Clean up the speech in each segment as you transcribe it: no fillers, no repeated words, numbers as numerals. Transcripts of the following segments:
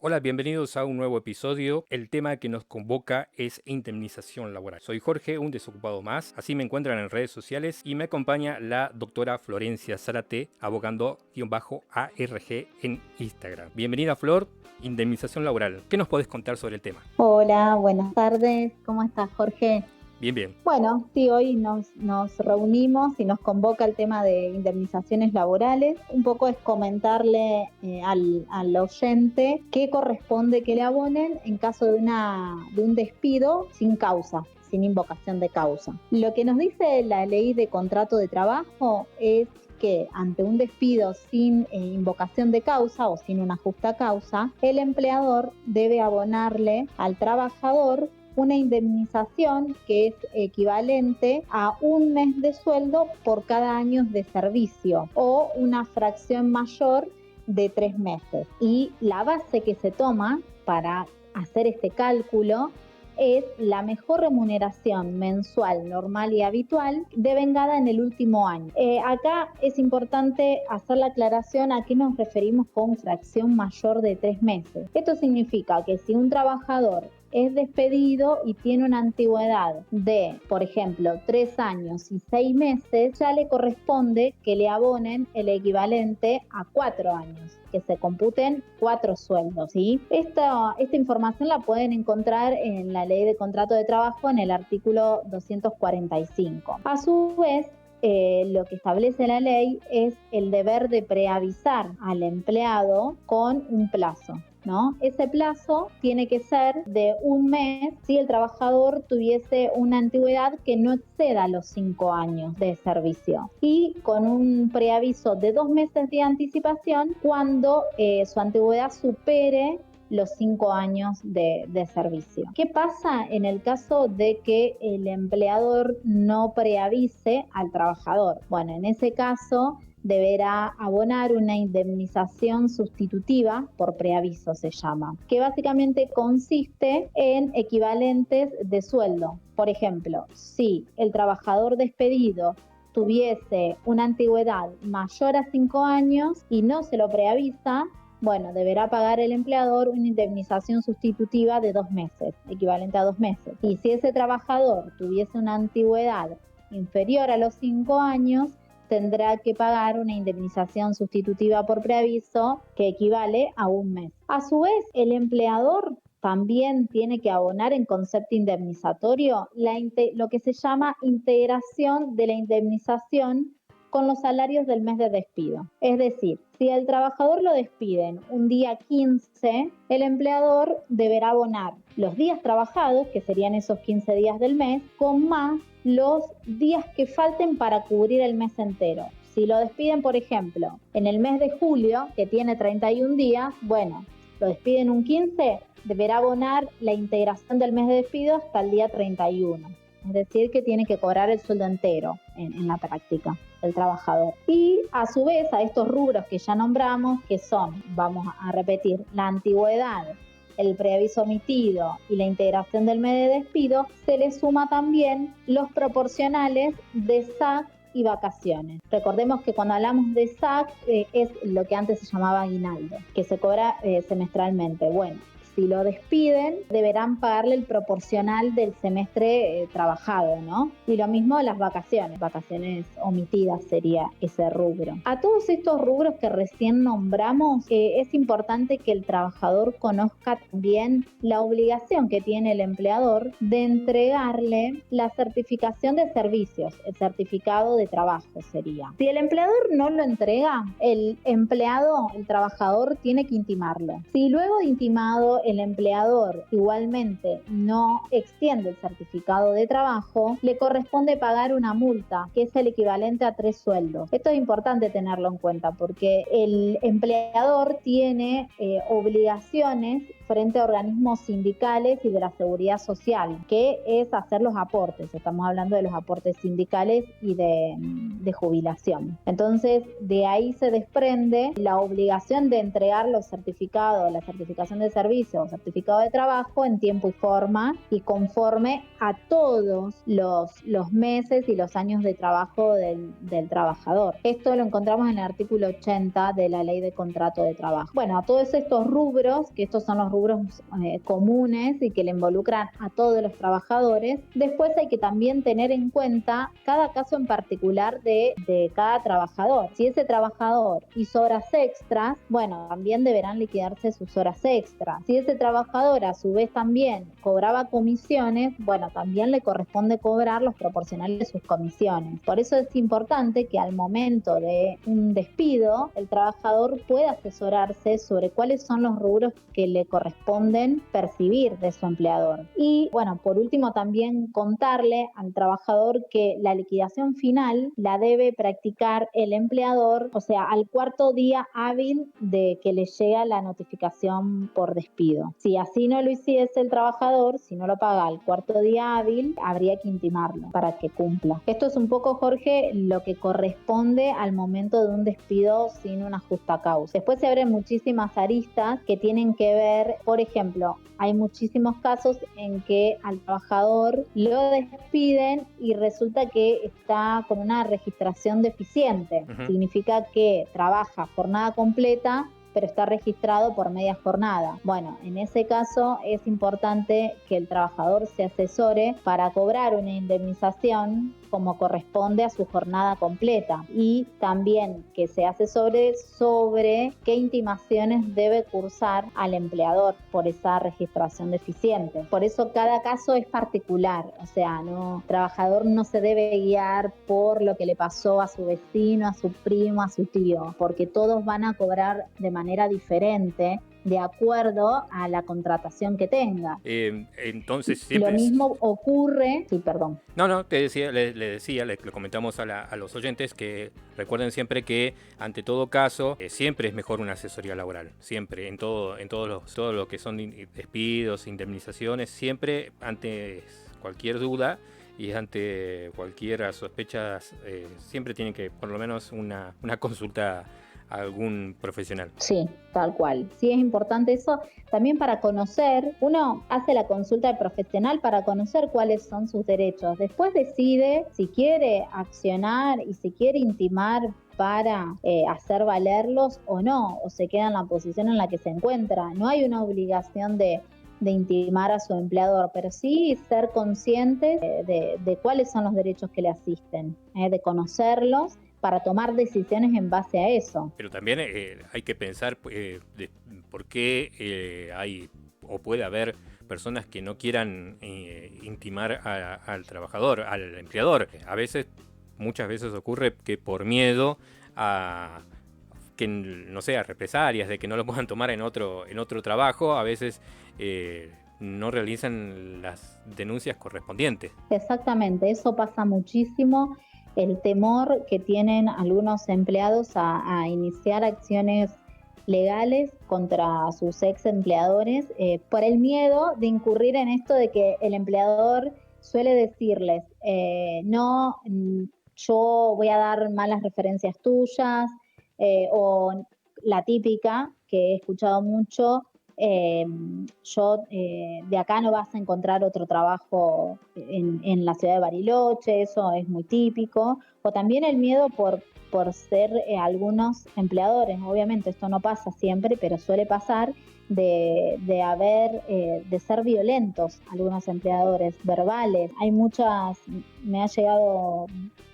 Hola, bienvenidos a un nuevo episodio. El tema que nos convoca es indemnización laboral. Soy Jorge, un desocupado más. Así me encuentran en redes sociales y me acompaña la doctora Florencia Zárate, abogando-ARG en Instagram. Bienvenida, Flor. Indemnización laboral. ¿Qué nos podés contar sobre el tema? Hola, buenas tardes. ¿Cómo estás, Jorge? Bien, bien. Bueno, sí, hoy nos reunimos y nos convoca el tema de indemnizaciones laborales. Un poco es comentarle al oyente qué corresponde que le abonen en caso de un despido sin causa, sin invocación de causa. Lo que nos dice la ley de contrato de trabajo es que ante un despido sin invocación de causa o sin una justa causa, el empleador debe abonarle al trabajador una indemnización que es equivalente a un mes de sueldo por cada año de servicio o una fracción mayor de 3 meses. Y la base que se toma para hacer este cálculo es la mejor remuneración mensual, normal y habitual devengada en el último año. Acá es importante hacer la aclaración a qué nos referimos con fracción mayor de 3 meses. Esto significa que si un trabajador es despedido y tiene una antigüedad de, por ejemplo, 3 años y 6 meses, ya le corresponde que le abonen el equivalente a 4 años, que se computen 4 sueldos, ¿sí? Esta información la pueden encontrar en la Ley de Contrato de Trabajo en el artículo 245. A su vez, lo que establece la ley es el deber de preavisar al empleado con un plazo, ¿no? Ese plazo tiene que ser de un mes si el trabajador tuviese una antigüedad que no exceda los 5 años de servicio y con un preaviso de 2 meses de anticipación cuando su antigüedad supere los 5 años de servicio. ¿Qué pasa en el caso de que el empleador no preavise al trabajador? Bueno, en ese caso deberá abonar una indemnización sustitutiva, por preaviso se llama, que básicamente consiste en equivalentes de sueldo. Por ejemplo, si el trabajador despedido tuviese una antigüedad mayor a 5 años y no se lo preavisa, bueno, deberá pagar el empleador una indemnización sustitutiva de 2 meses, equivalente a 2 meses. Y si ese trabajador tuviese una antigüedad inferior a los 5 años, tendrá que pagar una indemnización sustitutiva por preaviso que equivale a un mes. A su vez, el empleador también tiene que abonar en concepto indemnizatorio lo que se llama integración de la indemnización con los salarios del mes de despido. Es decir, si el trabajador lo despiden un día 15, el empleador deberá abonar los días trabajados, que serían esos 15 días del mes, con más los días que falten para cubrir el mes entero. Si lo despiden, por ejemplo, en el mes de julio, que tiene 31 días, bueno, lo despiden un 15, deberá abonar la integración del mes de despido hasta el día 31. Es decir, que tiene que cobrar el sueldo entero en la práctica del trabajador. Y a su vez a estos rubros que ya nombramos, que son, vamos a repetir, la antigüedad, el preaviso omitido y la integración del mes de despido, se le suma también los proporcionales de SAC y vacaciones. Recordemos que cuando hablamos de SAC es lo que antes se llamaba aguinaldo, que se cobra semestralmente. Bueno, si lo despiden, deberán pagarle el proporcional del semestre trabajado, ¿no? Y lo mismo las vacaciones omitidas sería ese rubro. A todos estos rubros que recién nombramos, es importante que el trabajador conozca también la obligación que tiene el empleador de entregarle la certificación de servicios, el certificado de trabajo sería. Si el empleador no lo entrega, el trabajador tiene que intimarlo. Si luego de intimado el empleador igualmente no extiende el certificado de trabajo, le corresponde pagar una multa, que es el equivalente a 3 sueldos. Esto es importante tenerlo en cuenta porque el empleador tiene obligaciones frente a organismos sindicales y de la seguridad social, que es hacer los aportes. Estamos hablando de los aportes sindicales y de jubilación. Entonces, de ahí se desprende la obligación de entregar los certificados, la certificación de servicio o certificado de trabajo en tiempo y forma y conforme a todos los meses y los años de trabajo del trabajador. Esto lo encontramos en el artículo 80 de la Ley de Contrato de Trabajo. Bueno, a todos estos rubros, que estos son los rubros comunes y que le involucran a todos los trabajadores, después hay que también tener en cuenta cada caso en particular de cada trabajador. Si ese trabajador hizo horas extras, bueno, también deberán liquidarse sus horas extras. Si ese trabajador a su vez también cobraba comisiones, bueno, también le corresponde cobrar los proporcionales de sus comisiones. Por eso es importante que al momento de un despido, el trabajador pueda asesorarse sobre cuáles son los rubros que le corresponden percibir de su empleador. Y bueno, por último también contarle al trabajador que la liquidación final la debe practicar el empleador, o sea, al cuarto día hábil de que le llega la notificación por despido. Si así no lo hiciese el trabajador, si no lo paga al cuarto día hábil, habría que intimarlo para que cumpla. Esto es un poco, Jorge, lo que corresponde al momento de un despido sin una justa causa. Después se abren muchísimas aristas que tienen que ver, por ejemplo, hay muchísimos casos en que al trabajador lo despiden y resulta que está con una registración deficiente. Significa que trabaja jornada completa, pero está registrado por media jornada. Bueno, en ese caso es importante que el trabajador se asesore para cobrar una indemnización como corresponde a su jornada completa y también que se asesore sobre qué intimaciones debe cursar al empleador por esa registración deficiente. Por eso cada caso es particular, o sea, el trabajador no se debe guiar por lo que le pasó a su vecino, a su primo, a su tío, porque todos van a cobrar de manera diferente de acuerdo a la contratación que tenga. Entonces siempre... Lo mismo ocurre... Sí, perdón. No, te decía, le comentamos a los oyentes que recuerden siempre que ante todo caso siempre es mejor una asesoría laboral, siempre, en todo lo que son despidos, indemnizaciones, siempre ante cualquier duda y ante cualquier sospecha, siempre tienen que por lo menos una consulta a algún profesional. Sí, tal cual. Sí, es importante eso también para conocer. Uno hace la consulta del profesional para conocer cuáles son sus derechos. Después decide si quiere accionar y si quiere intimar para hacer valerlos o no, o se queda en la posición en la que se encuentra. No hay una obligación de intimar a su empleador, pero sí ser conscientes de cuáles son los derechos que le asisten, de conocerlos para tomar decisiones en base a eso. Pero también hay que pensar por qué hay o puede haber personas que no quieran intimar al trabajador, al empleador. Muchas veces ocurre que por miedo a que no sé, a represalias, de que no lo puedan tomar en otro trabajo, a veces no realizan las denuncias correspondientes. Exactamente, eso pasa muchísimo. El temor que tienen algunos empleados a iniciar acciones legales contra sus ex empleadores por el miedo de incurrir en esto de que el empleador suele decirles no, yo voy a dar malas referencias tuyas o la típica que he escuchado mucho, de acá no vas a encontrar otro trabajo en la ciudad de Bariloche, eso es muy típico, o también el miedo por ser algunos empleadores, obviamente esto no pasa siempre, pero suele pasar de ser violentos algunos empleadores, verbales. Me ha llegado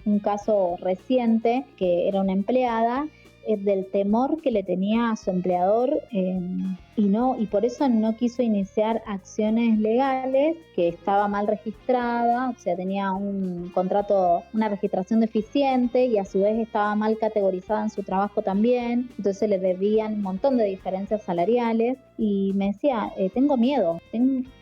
un caso reciente que era una empleada del temor que le tenía a su empleador y por eso no quiso iniciar acciones legales, que estaba mal registrada, o sea, tenía un contrato, una registración deficiente y a su vez estaba mal categorizada en su trabajo también, entonces le debían un montón de diferencias salariales y me decía, tengo miedo,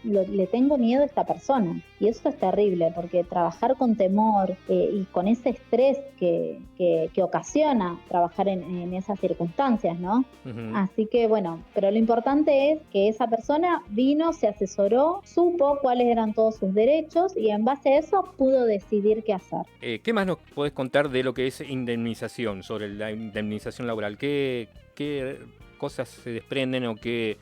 le tengo miedo a esta persona. Y eso es terrible, porque trabajar con temor y con ese estrés que ocasiona trabajar en esas circunstancias, ¿no? Uh-huh. Así que bueno, pero lo importante importante es que esa persona vino, se asesoró, supo cuáles eran todos sus derechos y en base a eso pudo decidir qué hacer. ¿Qué más nos podés contar de lo que es indemnización, sobre la indemnización laboral? ¿Qué cosas se desprenden o qué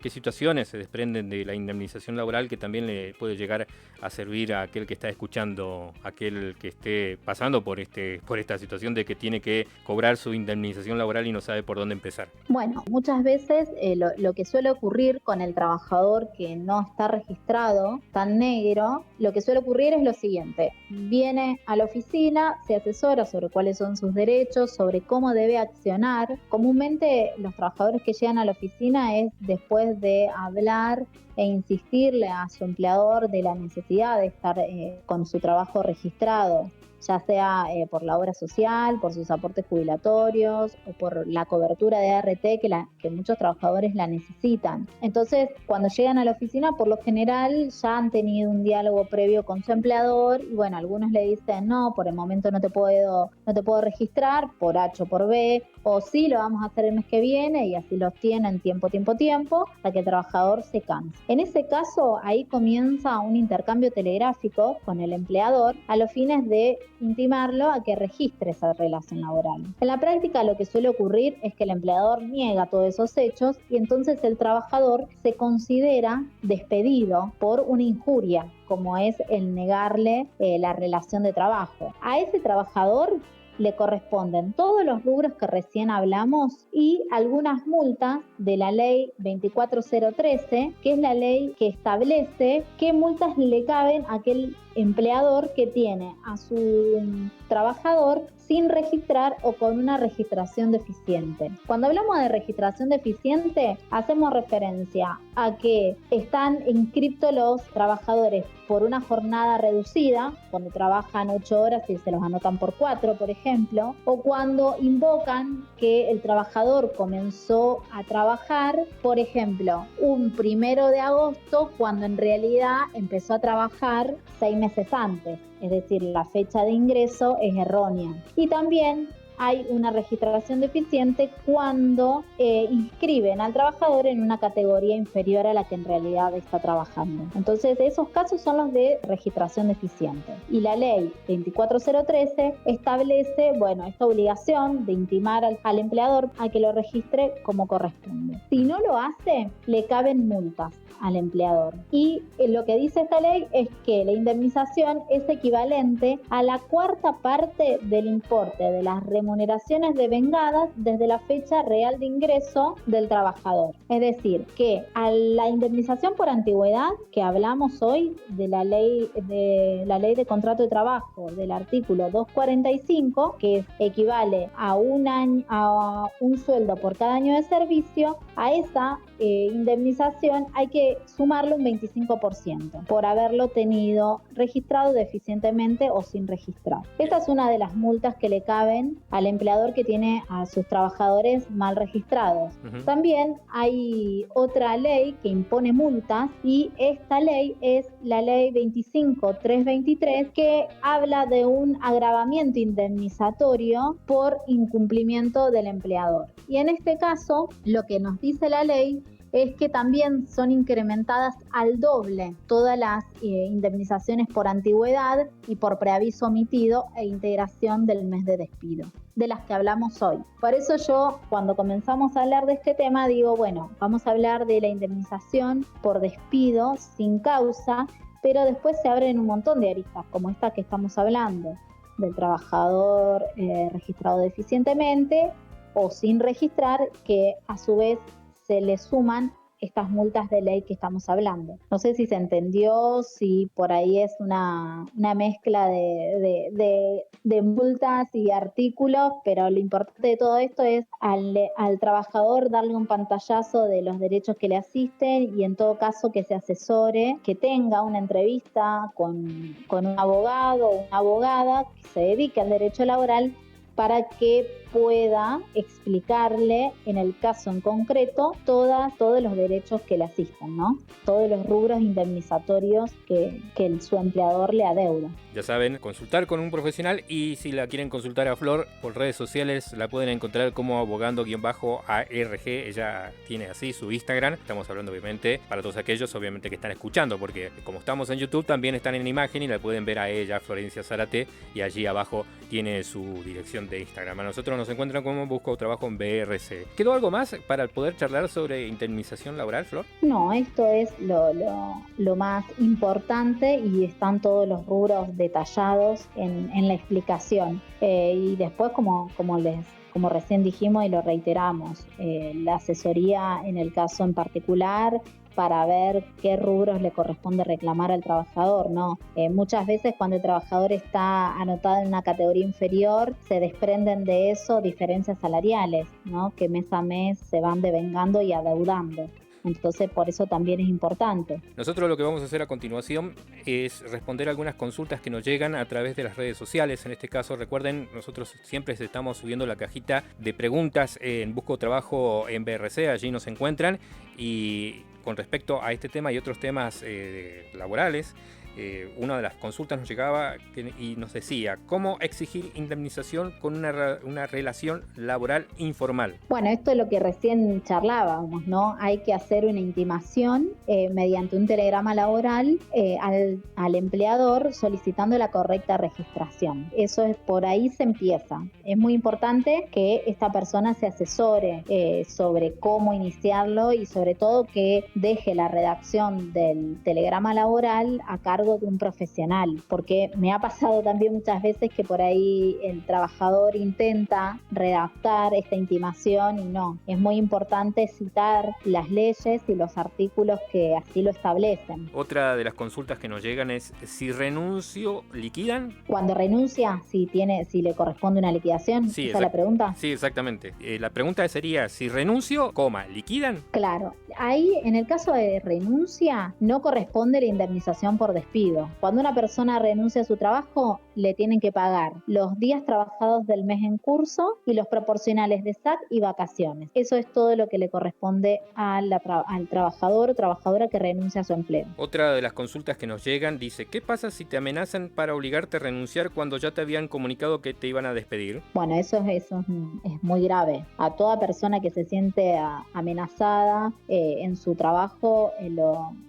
situaciones se desprenden de la indemnización laboral que también le puede llegar a servir a aquel que está escuchando, aquel que esté pasando por esta situación de que tiene que cobrar su indemnización laboral y no sabe por dónde empezar? Bueno, muchas veces lo que suele ocurrir con el trabajador que no está registrado, tan negro, lo que suele ocurrir es lo siguiente: viene a la oficina, se asesora sobre cuáles son sus derechos, sobre cómo debe accionar. Comúnmente los trabajadores que llegan a la oficina es después de hablar e insistirle a su empleador de la necesidad de estar con su trabajo registrado, ya sea por la obra social, por sus aportes jubilatorios o por la cobertura de ART que muchos trabajadores la necesitan. Entonces, cuando llegan a la oficina, por lo general ya han tenido un diálogo previo con su empleador y bueno, algunos le dicen no, por el momento no te puedo registrar por H o por B, o sí, lo vamos a hacer el mes que viene, y así los tienen tiempo, hasta que el trabajador se canse. En ese caso, ahí comienza un intercambio telegráfico con el empleador a los fines de intimarlo a que registre esa relación laboral. En la práctica, lo que suele ocurrir es que el empleador niega todos esos hechos y entonces el trabajador se considera despedido por una injuria, como es el negarle la relación de trabajo. A ese trabajador le corresponden todos los rubros que recién hablamos y algunas multas de la ley 24013, que es la ley que establece qué multas le caben a aquel empleador que tiene a su trabajador sin registrar o con una registración deficiente. Cuando hablamos de registración deficiente, hacemos referencia a que están inscriptos los trabajadores por una jornada reducida, cuando trabajan 8 horas y se los anotan por 4, por ejemplo, o cuando invocan que el trabajador comenzó a trabajar, por ejemplo, un 1 de agosto, cuando en realidad empezó a trabajar 6 meses antes, es decir, la fecha de ingreso es errónea. Y también hay una registración deficiente cuando inscriben al trabajador en una categoría inferior a la que en realidad está trabajando. Entonces, esos casos son los de registración deficiente. Y la ley 24013 establece, esta obligación de intimar al empleador a que lo registre como corresponde. Si no lo hace, le caben multas al empleador. Y lo que dice esta ley es que la indemnización es equivalente a la 1/4 parte del importe de las remuneraciones devengadas desde la fecha real de ingreso del trabajador. Es decir, que a la indemnización por antigüedad que hablamos hoy de la ley de contrato de trabajo del artículo 245, que equivale a un sueldo por cada año de servicio, a esa indemnización hay que sumarle un 25% por haberlo tenido registrado deficientemente o sin registrar. Esta es una de las multas que le caben al empleador que tiene a sus trabajadores mal registrados. También hay otra ley que impone multas y esta ley es la ley 25323, que habla de un agravamiento indemnizatorio por incumplimiento del empleador. Y en este caso, lo que nos dice la ley es que también son incrementadas al doble todas las indemnizaciones por antigüedad y por preaviso omitido e integración del mes de despido, de las que hablamos hoy. Por eso yo, cuando comenzamos a hablar de este tema, digo, vamos a hablar de la indemnización por despido sin causa, pero después se abren un montón de aristas, como esta que estamos hablando, del trabajador registrado deficientemente o sin registrar, que a su vez se le suman estas multas de ley que estamos hablando. No sé si se entendió, si por ahí es una mezcla de multas y artículos, pero lo importante de todo esto es al trabajador darle un pantallazo de los derechos que le asisten y en todo caso que se asesore, que tenga una entrevista con un abogado o una abogada que se dedique al derecho laboral para que pueda explicarle en el caso en concreto todos los derechos que le asisten, ¿no? Todos los rubros indemnizatorios que su empleador le adeuda. Ya saben, consultar con un profesional, y si la quieren consultar a Flor por redes sociales la pueden encontrar como abogando-ARG. Ella tiene así su Instagram. Estamos hablando obviamente para todos aquellos obviamente que están escuchando, porque como estamos en YouTube también están en imagen y la pueden ver a ella, Florencia Zárate, y allí abajo tiene su dirección de Instagram. A nosotros nos encuentran como Busco Trabajo en BRC. ¿Quedó algo más para poder charlar sobre indemnización laboral, Flor? No, esto es lo más importante y están todos los rubros detallados en la explicación. Y después, como recién dijimos y lo reiteramos, la asesoría en el caso en particular para ver qué rubros le corresponde reclamar al trabajador, ¿no? Muchas veces cuando el trabajador está anotado en una categoría inferior, se desprenden de eso diferencias salariales, ¿no? Que mes a mes se van devengando y adeudando. Entonces, por eso también es importante. Nosotros lo que vamos a hacer a continuación es responder algunas consultas que nos llegan a través de las redes sociales. En este caso, recuerden, nosotros siempre estamos subiendo la cajita de preguntas en Busco Trabajo en BRC, allí nos encuentran. Y con respecto a este tema y otros temas laborales, una de las consultas nos llegaba y nos decía: ¿cómo exigir indemnización con una relación laboral informal? Bueno, esto es lo que recién charlábamos, ¿no? Hay que hacer una intimación mediante un telegrama laboral al empleador solicitando la correcta registración. Eso es, por ahí se empieza. Es muy importante que esta persona se asesore sobre cómo iniciarlo y sobre todo que deje la redacción del telegrama laboral a cargo de un profesional, porque me ha pasado también muchas veces que por ahí el trabajador intenta redactar esta intimación y no. Es muy importante citar las leyes y los artículos que así lo establecen. Otra de las consultas que nos llegan es: si renuncio, ¿liquidan? Cuando renuncia, si le corresponde una liquidación, sí, ¿esa es la pregunta? Sí, exactamente. La pregunta sería: si renuncio, ¿liquidan? Claro, ahí en el caso de renuncia no corresponde la indemnización por despido. Cuando una persona renuncia a su trabajo, le tienen que pagar los días trabajados del mes en curso y los proporcionales de SAT y vacaciones. Eso es todo lo que le corresponde al trabajador o trabajadora que renuncia a su empleo. Otra de las consultas que nos llegan dice: ¿qué pasa si te amenazan para obligarte a renunciar cuando ya te habían comunicado que te iban a despedir? Bueno, eso es muy grave. A toda persona que se siente amenazada en su trabajo,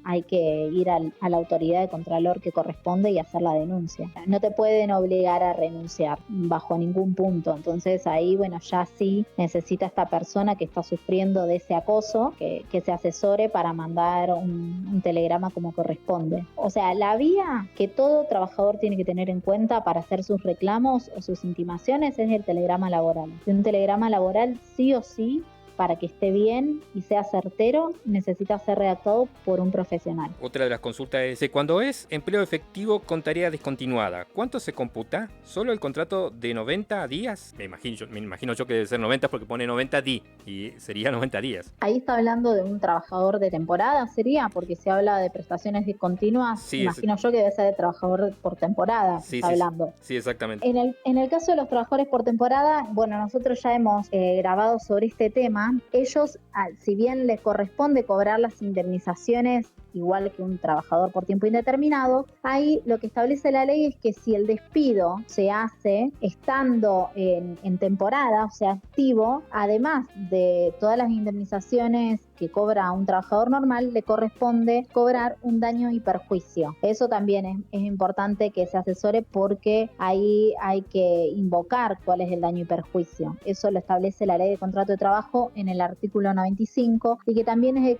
hay que ir a la autoridad de contralor que corresponde y hacer la denuncia. No te pueden obligar a renunciar bajo ningún punto. Entonces ahí, bueno, ya sí necesita esta persona que está sufriendo de ese acoso que se asesore para mandar un telegrama como corresponde. O sea, la vía que todo trabajador tiene que tener en cuenta para hacer sus reclamos o sus intimaciones es el telegrama laboral. Y un telegrama laboral sí o sí, para que esté bien y sea certero, necesita ser redactado por un profesional. Otra de las consultas es: cuando es empleo efectivo con tarea descontinuada, ¿cuánto se computa? ¿Solo el contrato de 90 días? Me imagino yo que debe ser 90 porque pone 90 días y sería 90 días. Ahí está hablando de un trabajador de temporada, ¿sería? Porque se habla de prestaciones discontinuas. Sí, imagino yo que debe ser de trabajador por temporada, sí, está hablando. Sí, exactamente. En el caso de los trabajadores por temporada, bueno, nosotros ya hemos grabado sobre este tema. Ellos, si bien les corresponde cobrar las indemnizaciones igual que un trabajador por tiempo indeterminado, ahí lo que establece la ley es que si el despido se hace estando en temporada, o sea, activo, además de todas las indemnizaciones que cobra un trabajador normal, le corresponde cobrar un daño y perjuicio. Eso también es importante que se asesore porque ahí hay que invocar cuál es el daño y perjuicio. Eso lo establece la Ley de Contrato de Trabajo en el artículo 95 y que también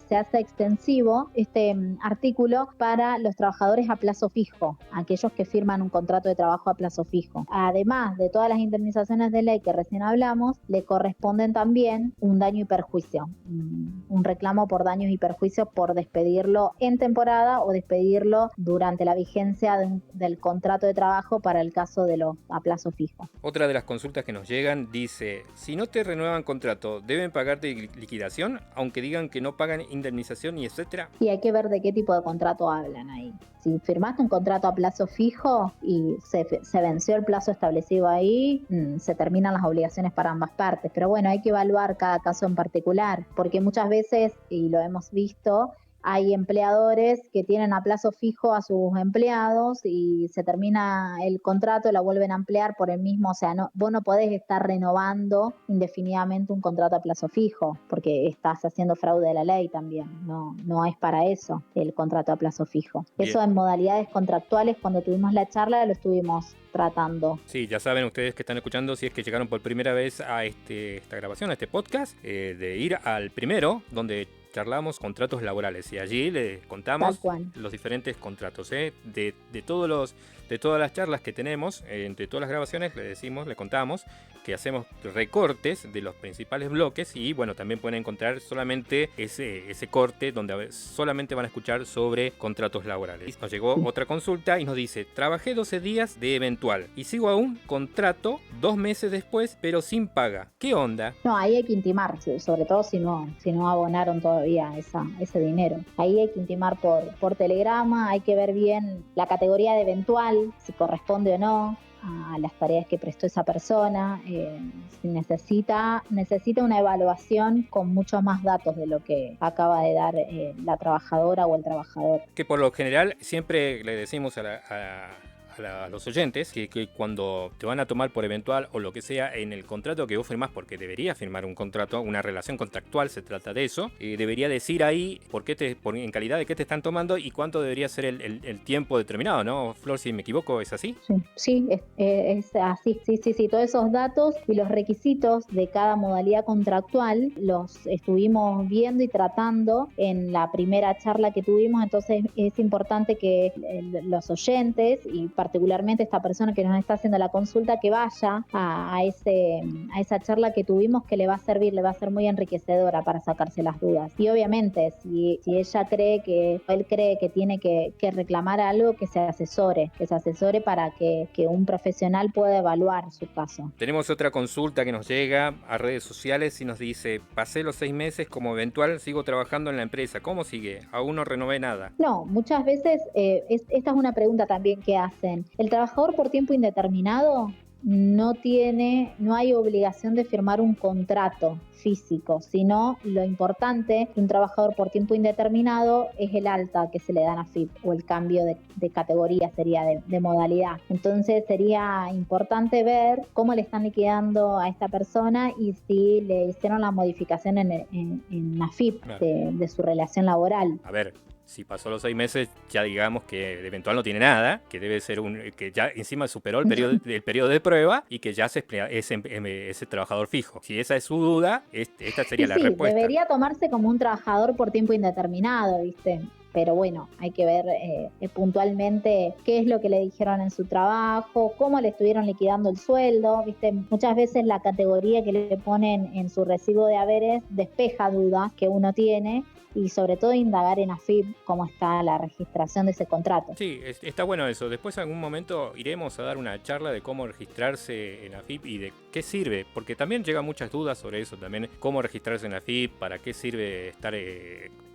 se hace extensivo este artículo para los trabajadores a plazo fijo, aquellos que firman un contrato de trabajo a plazo fijo. Además de todas las indemnizaciones de ley que recién hablamos, le corresponden también un daño y perjuicio, un reclamo por daños y perjuicios por despedirlo en temporada o despedirlo durante la vigencia del contrato de trabajo para el caso de los a plazo fijo. Otra de las consultas que nos llegan dice: si no te renuevan contrato, ¿deben pagarte liquidación? Aunque digan que no pagan indemnización y etcétera. Y hay que ver de qué tipo de contrato hablan ahí. Si firmaste un contrato a plazo fijo y se venció el plazo establecido ahí, se terminan las obligaciones para ambas partes. Pero bueno, hay que evaluar cada caso en particular, porque muchas veces, y lo hemos visto, hay empleadores que tienen a plazo fijo a sus empleados y se termina el contrato, la vuelven a emplear por el mismo, o sea, vos no podés estar renovando indefinidamente un contrato a plazo fijo, porque estás haciendo fraude de la ley también, no es para eso el contrato a plazo fijo. Bien. Eso en modalidades contractuales, cuando tuvimos la charla, lo estuvimos tratando. Sí, ya saben ustedes que están escuchando, si es que llegaron por primera vez a esta grabación, a este podcast, de ir al primero, donde charlamos contratos laborales, y allí les contamos los diferentes contratos, de todas las charlas que tenemos, entre todas las grabaciones le contamos que hacemos recortes de los principales bloques, y bueno, también pueden encontrar solamente ese corte donde solamente van a escuchar sobre contratos laborales. Nos llegó otra consulta y nos dice: trabajé 12 días de eventual y sigo aún contrato 2 meses después, pero sin paga. ¿Qué onda? No, ahí hay que intimar, sobre todo si no abonaron todavía ese dinero. Ahí hay que intimar por telegrama, hay que ver bien la categoría de eventual, si corresponde o no a las tareas que prestó esa persona, si necesita una evaluación con muchos más datos de lo que acaba de dar la trabajadora o el trabajador. Que por lo general siempre le decimos a los oyentes que cuando te van a tomar por eventual o lo que sea en el contrato que vos firmás, porque deberías firmar un contrato, una relación contractual, se trata de eso, debería decir ahí en calidad de qué te están tomando y cuánto debería ser el tiempo determinado, ¿no? Flor, si me equivoco, ¿es así? Sí, es así, sí, todos esos datos y los requisitos de cada modalidad contractual los estuvimos viendo y tratando en la primera charla que tuvimos, entonces es importante que los oyentes y particularmente esta persona que nos está haciendo la consulta, que vaya a esa charla que tuvimos, que le va a servir, le va a ser muy enriquecedora para sacarse las dudas. Y obviamente, si ella él cree que tiene que reclamar algo, que se asesore para que un profesional pueda evaluar su caso. Tenemos otra consulta que nos llega a redes sociales y nos dice: pasé los 6 meses como eventual, sigo trabajando en la empresa. ¿Cómo sigue? Aún no renové nada. No, muchas veces, esta es una pregunta también que hacen. El trabajador por tiempo indeterminado no hay obligación de firmar un contrato físico, sino lo importante de un trabajador por tiempo indeterminado es el alta que se le dan a AFIP o el cambio de categoría, sería de modalidad. Entonces sería importante ver cómo le están liquidando a esta persona y si le hicieron la modificación en AFIP, claro, de su relación laboral. A ver, si pasó los 6 meses, ya digamos que de eventual no tiene nada, que debe ser que ya encima superó el periodo de prueba y que ya es ese trabajador fijo. Si esa es su duda, esta sería la respuesta. Debería tomarse como un trabajador por tiempo indeterminado, ¿viste? Pero bueno, hay que ver puntualmente qué es lo que le dijeron en su trabajo, cómo le estuvieron liquidando el sueldo, ¿viste? Muchas veces la categoría que le ponen en su recibo de haberes despeja dudas que uno tiene, y sobre todo indagar en AFIP cómo está la registración de ese contrato. Sí, está bueno eso. Después en algún momento iremos a dar una charla de cómo registrarse en AFIP y de qué sirve, porque también llegan muchas dudas sobre eso también, cómo registrarse en AFIP, para qué sirve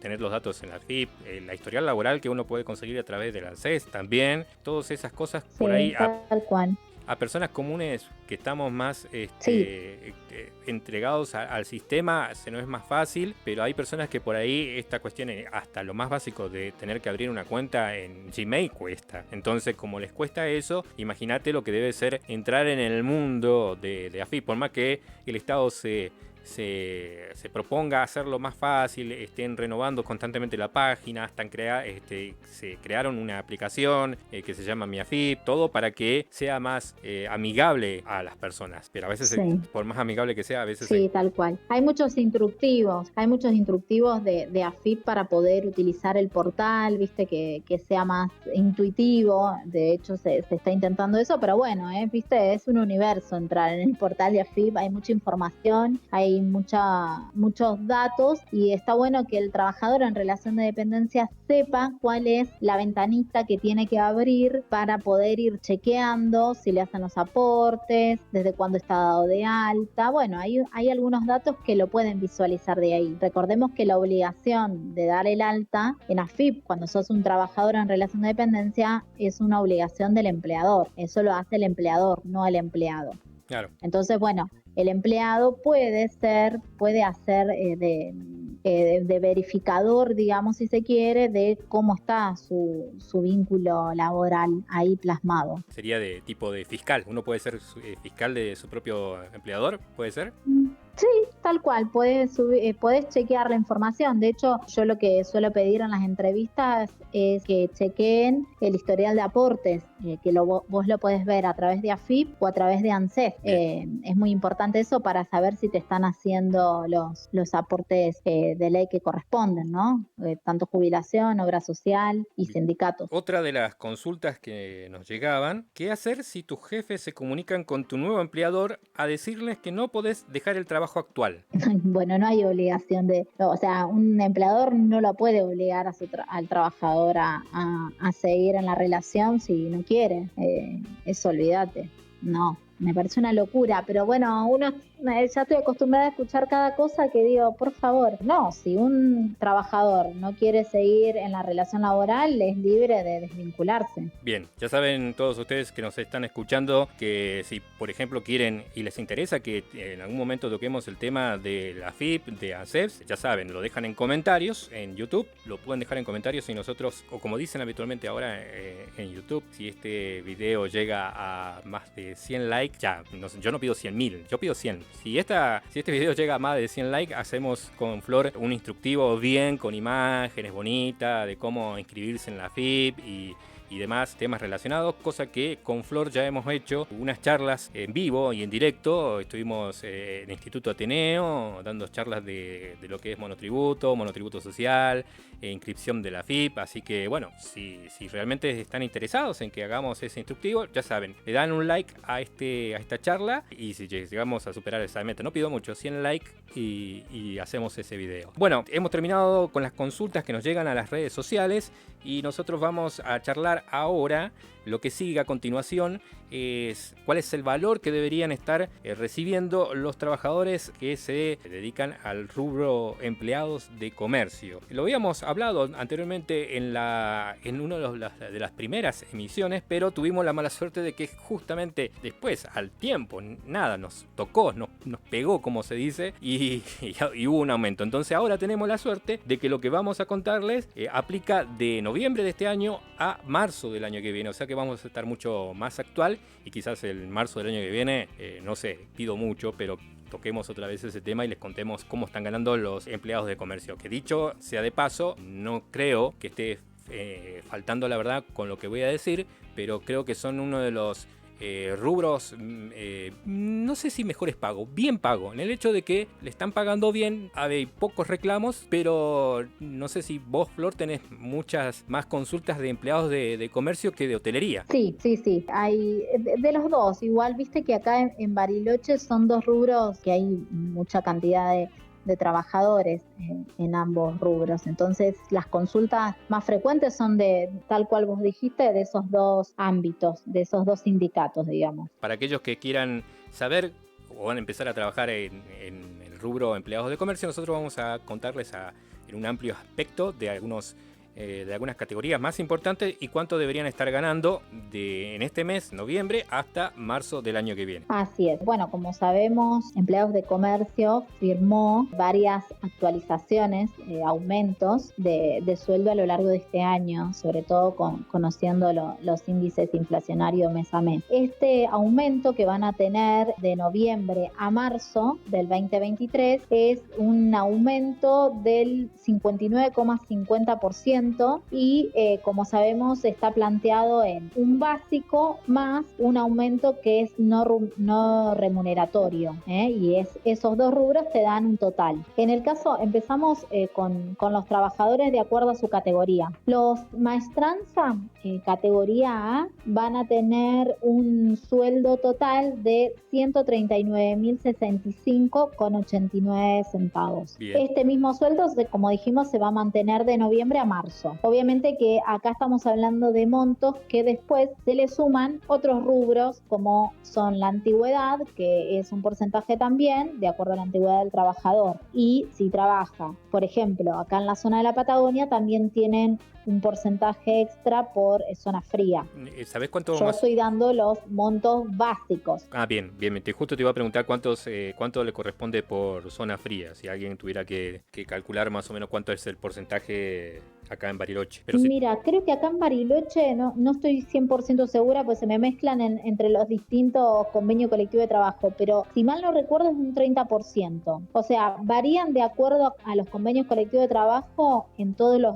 tener los datos en AFIP, la historial laboral que uno puede conseguir a través del ANSES también, todas esas cosas por ahí. Tal cual. A personas comunes que estamos más entregados al sistema, se nos es más fácil, pero hay personas que por ahí esta cuestión, hasta lo más básico de tener que abrir una cuenta en Gmail cuesta. Entonces, como les cuesta eso, imagínate lo que debe ser entrar en el mundo de AFIP, por más que el Estado se proponga hacerlo más fácil, estén renovando constantemente la página, se crearon una aplicación que se llama Mi AFIP, todo para que sea más amigable a las personas, pero a veces por más amigable que sea, a veces... Sí, tal cual. Hay muchos instructivos de AFIP para poder utilizar el portal, viste, que sea más intuitivo. De hecho se está intentando eso, pero bueno, viste, es un universo entrar en el portal de AFIP, hay mucha información, hay hay muchos datos y está bueno que el trabajador en relación de dependencia sepa cuál es la ventanita que tiene que abrir para poder ir chequeando si le hacen los aportes, desde cuándo está dado de alta. Bueno, hay algunos datos que lo pueden visualizar de ahí. Recordemos que la obligación de dar el alta en AFIP cuando sos un trabajador en relación de dependencia es una obligación del empleador. Eso lo hace el empleador, no el empleado. Claro. Entonces, bueno, el empleado puede hacer de verificador, digamos, si se quiere, de cómo está su vínculo laboral ahí plasmado. Sería de tipo de fiscal. Uno puede ser fiscal de su propio empleador, ¿puede ser? Sí, tal cual, podés chequear la información. De hecho, yo lo que suelo pedir en las entrevistas es que chequeen el historial de aportes, que vos lo podés ver a través de AFIP o a través de ANSES. Es muy importante eso para saber si te están haciendo los aportes de ley que corresponden, ¿no? Tanto jubilación, obra social y sindicatos. Otra de las consultas que nos llegaban, ¿qué hacer si tus jefes se comunican con tu nuevo empleador a decirles que no podés dejar el trabajo actual? Bueno, no hay obligación o sea, un empleador no lo puede obligar al trabajador a seguir en la relación si no quiere. Eso olvídate. No, me parece una locura, pero bueno, ya estoy acostumbrada a escuchar cada cosa que digo, por favor, no, si un trabajador no quiere seguir en la relación laboral, es libre de desvincularse. Bien, ya saben todos ustedes que nos están escuchando que si, por ejemplo, quieren y les interesa que en algún momento toquemos el tema de la FIP, de ANSES, ya saben, lo dejan en comentarios en YouTube, lo pueden dejar en comentarios y nosotros, o como dicen habitualmente ahora en YouTube, si este video llega a más de 100 likes, ya, yo no pido 100.000, yo pido 100. Si este video llega a más de 100 likes, hacemos con Flor un instructivo bien, con imágenes bonitas de cómo inscribirse en la FIP y demás temas relacionados, cosa que con Flor ya hemos hecho unas charlas en vivo y en directo. Estuvimos en el Instituto Ateneo dando charlas de lo que es monotributo social, inscripción de la FIP, así que bueno, si realmente están interesados en que hagamos ese instructivo, ya saben, le dan un like a esta charla y si llegamos a superar esa meta, no pido mucho, 100 likes y hacemos ese video. Bueno, hemos terminado con las consultas que nos llegan a las redes sociales y nosotros vamos a charlar ahora. Lo que sigue a continuación es cuál es el valor que deberían estar recibiendo los trabajadores que se dedican al rubro empleados de comercio. Lo habíamos hablado anteriormente en una de las primeras emisiones, pero tuvimos la mala suerte de que justamente después, al tiempo, nada, nos tocó, nos pegó, como se dice, y hubo un aumento. Entonces ahora tenemos la suerte de que lo que vamos a contarles aplica de noviembre de este año a marzo del año que viene, o sea que vamos a estar mucho más actual y quizás el marzo del año que viene, no sé, pido mucho, pero toquemos otra vez ese tema y les contemos cómo están ganando los empleados de comercio. Que dicho sea de paso, no creo que esté faltando la verdad con lo que voy a decir, pero creo que son uno de los rubros, no sé si mejores pago, bien pago, en el hecho de que le están pagando bien, hay pocos reclamos, pero no sé si vos, Flor, tenés muchas más consultas de empleados de comercio que de hotelería. Sí, hay de los dos, igual viste que acá en Bariloche son dos rubros que hay mucha cantidad de trabajadores en ambos rubros. Entonces, las consultas más frecuentes son de, tal cual vos dijiste, de esos dos ámbitos, de esos dos sindicatos, digamos. Para aquellos que quieran saber o van a empezar a trabajar en el rubro empleados de comercio, nosotros vamos a contarles en un amplio aspecto de algunas categorías más importantes y cuánto deberían estar ganando en este mes, noviembre, hasta marzo del año que viene. Así es. Bueno, como sabemos, Empleados de Comercio firmó varias actualizaciones, aumentos de sueldo a lo largo de este año, sobre todo conociendo los índices inflacionarios mes a mes. Este aumento que van a tener de noviembre a marzo del 2023 es un aumento del 59,50% aumento y como sabemos está planteado en un básico más un aumento que es no remuneratorio, y esos dos rubros te dan un total. En el caso, empezamos con los trabajadores de acuerdo a su categoría. Los maestranza, categoría A, van a tener un sueldo total de 139.065,89 centavos. Bien. Este mismo sueldo, como dijimos, se va a mantener de noviembre a marzo. Obviamente que acá estamos hablando de montos que después se le suman otros rubros como son la antigüedad, que es un porcentaje también de acuerdo a la antigüedad del trabajador. Y si trabaja, por ejemplo, acá en la zona de la Patagonia también tienen un porcentaje extra por zona fría. ¿Sabés cuánto Yo más? estoy dando los montos básicos. Bien, justo te iba a preguntar cuánto le corresponde por zona fría, si alguien tuviera que calcular más o menos cuánto es el porcentaje acá en Bariloche. Pero sí. Mira, creo que acá en Bariloche no estoy 100% segura, pues se me mezclan entre los distintos convenios colectivos de trabajo, pero si mal no recuerdo es un 30%. O sea, varían de acuerdo a los convenios colectivos de trabajo en todos los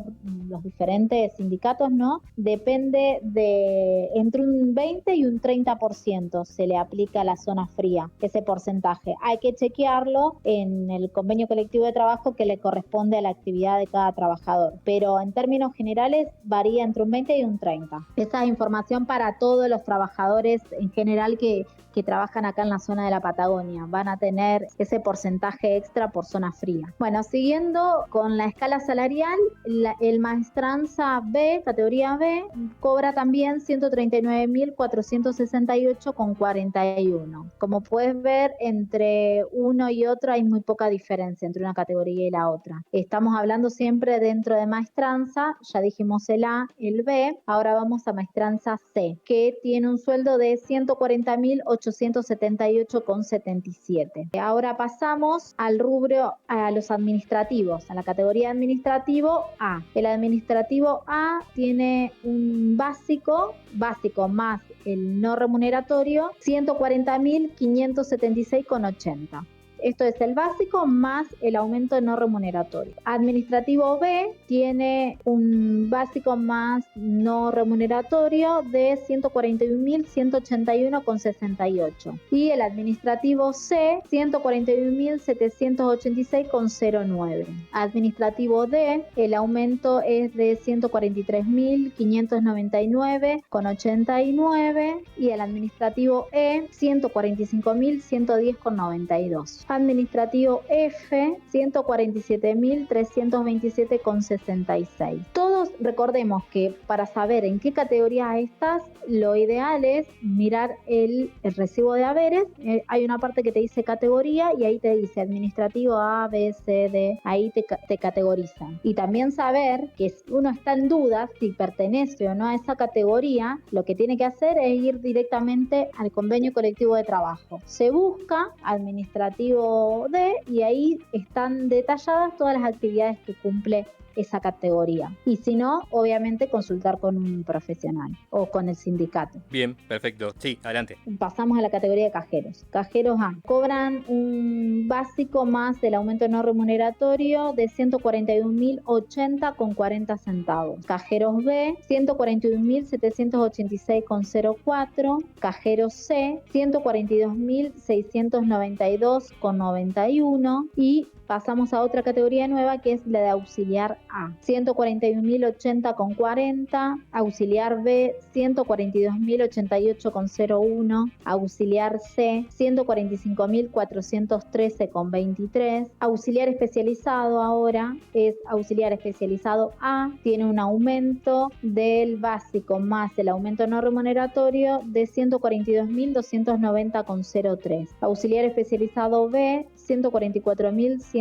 diferentes sindicatos, ¿no? Depende de entre un 20 y un 30% se le aplica a la zona fría, ese porcentaje. Hay que chequearlo en el convenio colectivo de trabajo que le corresponde a la actividad de cada trabajador, pero en términos generales varía entre un 20 y un 30. Esa es información para todos los trabajadores en general que trabajan acá en la zona de la Patagonia. Van a tener ese porcentaje extra por zona fría. Bueno, siguiendo con la escala salarial, el maestranza B, categoría B, cobra también 139.468,41. Como puedes ver, entre uno y otro hay muy poca diferencia entre una categoría y la otra. Estamos hablando siempre dentro de maestranza, ya dijimos el A, el B, ahora vamos a maestranza C, que tiene un sueldo de 140.878,77. Ahora pasamos al rubro, a los administrativos, a la categoría administrativo A. El administrativo A tiene un básico más el no remuneratorio, 140.576,80. Esto es el básico más el aumento no remuneratorio. Administrativo B tiene un básico más no remuneratorio de 141.181,68. Y el administrativo C, 141.786,09. Administrativo D, el aumento es de 143.599,89. Y el administrativo E, 145.110,92. Administrativo F, 147.327,66. Todos recordemos que para saber en qué categoría estás, lo ideal es mirar el recibo de haberes. Hay una parte que te dice categoría y ahí te dice administrativo A, B, C, D. Ahí te categorizan. Y también saber que si uno está en duda si pertenece o no a esa categoría, lo que tiene que hacer es ir directamente al convenio colectivo de trabajo. Se busca administrativo D y ahí están detalladas todas las actividades que cumple esa categoría. Y si no, obviamente consultar con un profesional o con el sindicato. Bien, perfecto. Sí, adelante. Pasamos a la categoría de cajeros. Cajeros A cobran un básico más del aumento no remuneratorio de 141.080,40 centavos. Cajeros B, 141.786,04. Cajeros C, 142.692,91. Y pasamos a otra categoría nueva que es la de auxiliar A, 141.080,40, auxiliar B, 142.088,01, auxiliar C, 145.413,23, auxiliar especializado ahora es auxiliar especializado A, tiene un aumento del básico más el aumento no remuneratorio de 142.290,03, auxiliar especializado B, 144.103,46.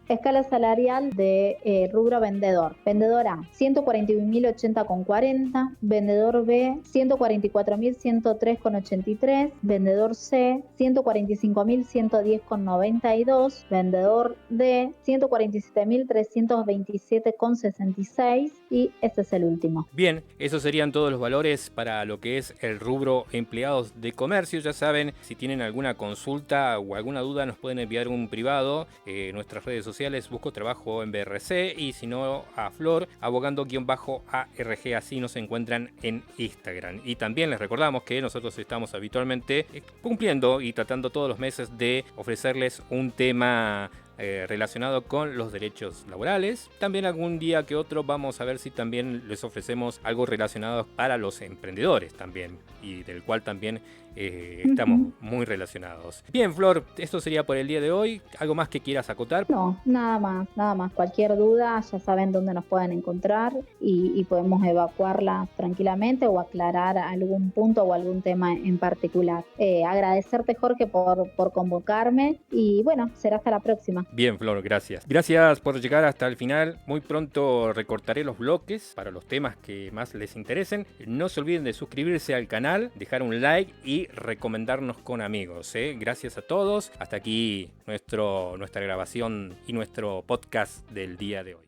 Escala salarial de rubro vendedor. Vendedor A, 141.080,40. Vendedor B, 144.103,83. Vendedor C, 145.110,92. Vendedor D, 147.327,66. Y este es el último. Bien, esos serían todos los valores para lo que es el rubro empleados de comercio. Ya saben, si tienen alguna consulta o alguna duda nos pueden enviar un privado. Nuestras redes sociales sociales busco trabajo en BRC y si no a Flor, abogando-ARG, así nos encuentran en Instagram. Y también les recordamos que nosotros estamos habitualmente cumpliendo y tratando todos los meses de ofrecerles un tema relacionado con los derechos laborales. También algún día que otro vamos a ver si también les ofrecemos algo relacionado para los emprendedores también, y del cual también estamos muy relacionados. Bien, Flor, esto sería por el día de hoy. ¿Algo más que quieras acotar? No, nada más. Cualquier duda ya saben dónde nos pueden encontrar y podemos evacuarlas tranquilamente o aclarar algún punto o algún tema en particular. Agradecerte, Jorge, por convocarme y bueno, será hasta la próxima. Bien, Flor, gracias. Gracias por llegar hasta el final. Muy pronto recortaré los bloques para los temas que más les interesen. No se olviden de suscribirse al canal, dejar un like y recomendarnos con amigos. Gracias a todos. Hasta aquí nuestra grabación y nuestro podcast del día de hoy.